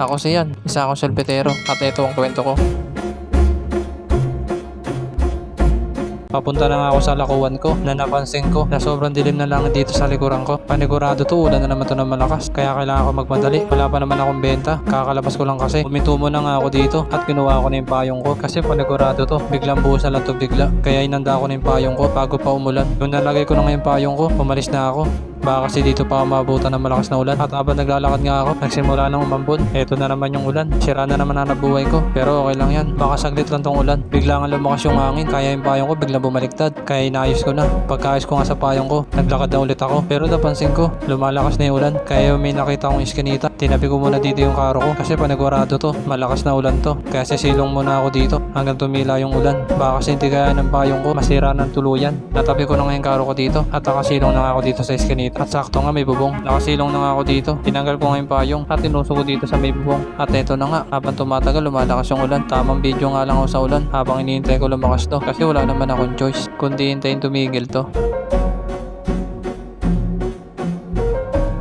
Ako si Yan, isa akong solbetero at ito ang kwento ko. Papunta na nga ako sa lakuan ko na napansin ko na sobrang dilim na langit dito sa likuran ko. Panigurado to, ulan na naman to ng malakas. Kaya kailangan ko magmadali. Wala pa naman akong benta. Kakalabas ko lang kasi. Huminto mo na nga ako dito at kinuha ko na yung payong ko. Kasi panigurado to, biglang buhos na lang to bigla. Kaya inanda ko na yung payong ko bago pa umulan. Nung nalagay ko na nga yung payong ko, umalis na ako. Baka kasi dito pa mabutan ng malakas na ulan. At habang naglalakad nga ako, nagsimula nang umambon. Eto na naman yung ulan. Sira na naman ang buhay ko. Pero okay lang yan. Baka saglit lang tong ulan. Bigla nga lumakas yung hangin. Kaya yung payong ko biglang bumaliktad. Kaya inayos ko na. Pagkaayos ko nga sa payong ko, naglakad na ulit ako. Pero napansin ko, lumalakas na yung ulan. Kaya may nakita akong iskinita. Tinabi ko muna dito yung karo ko. Kasi panigurado to. Malakas na ulan to. Kaya sisilong muna ako dito hanggang tumila yung ulan. Baka kasi hindi kaya ng payong ko masira ng tuluyan. Natabi ko na nga yung karo ko dito. At nakasilong na nga ako dito sa iskinita. At sakto nga may bubong. Nakasilong na nga ako dito. Tinanggal ko nga yung payong at tinusok ko dito sa may bubong. At eto na nga, habang tumatagal lumalakas yung ulan. Tamang video nga lang ako sa ulan habang iniintay ko lumakas to. Kasi wala naman akong choice kundi hintayin tumigil to.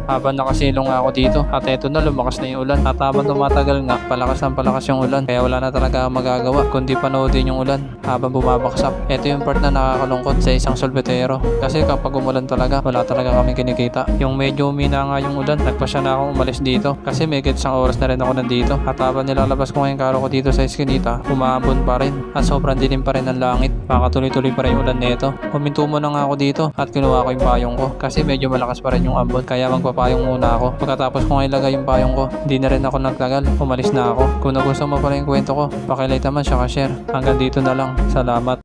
Habang nakasilong nga ako dito at eto na lumakas na yung ulan at habang tumatagal nga palakas yung ulan kaya wala na talaga magagawa kundi panoodin yung ulan habang bumabaksak. Eto yung part na nakakalungkot sa isang solbetero kasi kapag umulan talaga wala talaga kami kinikita. Yung medyo umina nga yung ulan nagpasya na akong umalis dito kasi may isang oras na rin ako nandito at habang nilalabas ko ngayong karo ko dito sa iskinita umaambon pa rin at sobrang dilim pa rin ang langit. Baka tuloy-tuloy pa rin yung ulan nito. Huminto mo na nga ako dito at kinuha ko yung payong ko kasi medyo malakas pa rin yung ambon kaya magpapayong muna ako. Pagkatapos kong ilagay yung payong ko, hindi na rin ako nagtagal. Umalis na ako. Kung nagustuhan mo pala yung kwento ko, pakilike naman siya ka-share. Hanggang dito na lang. Salamat.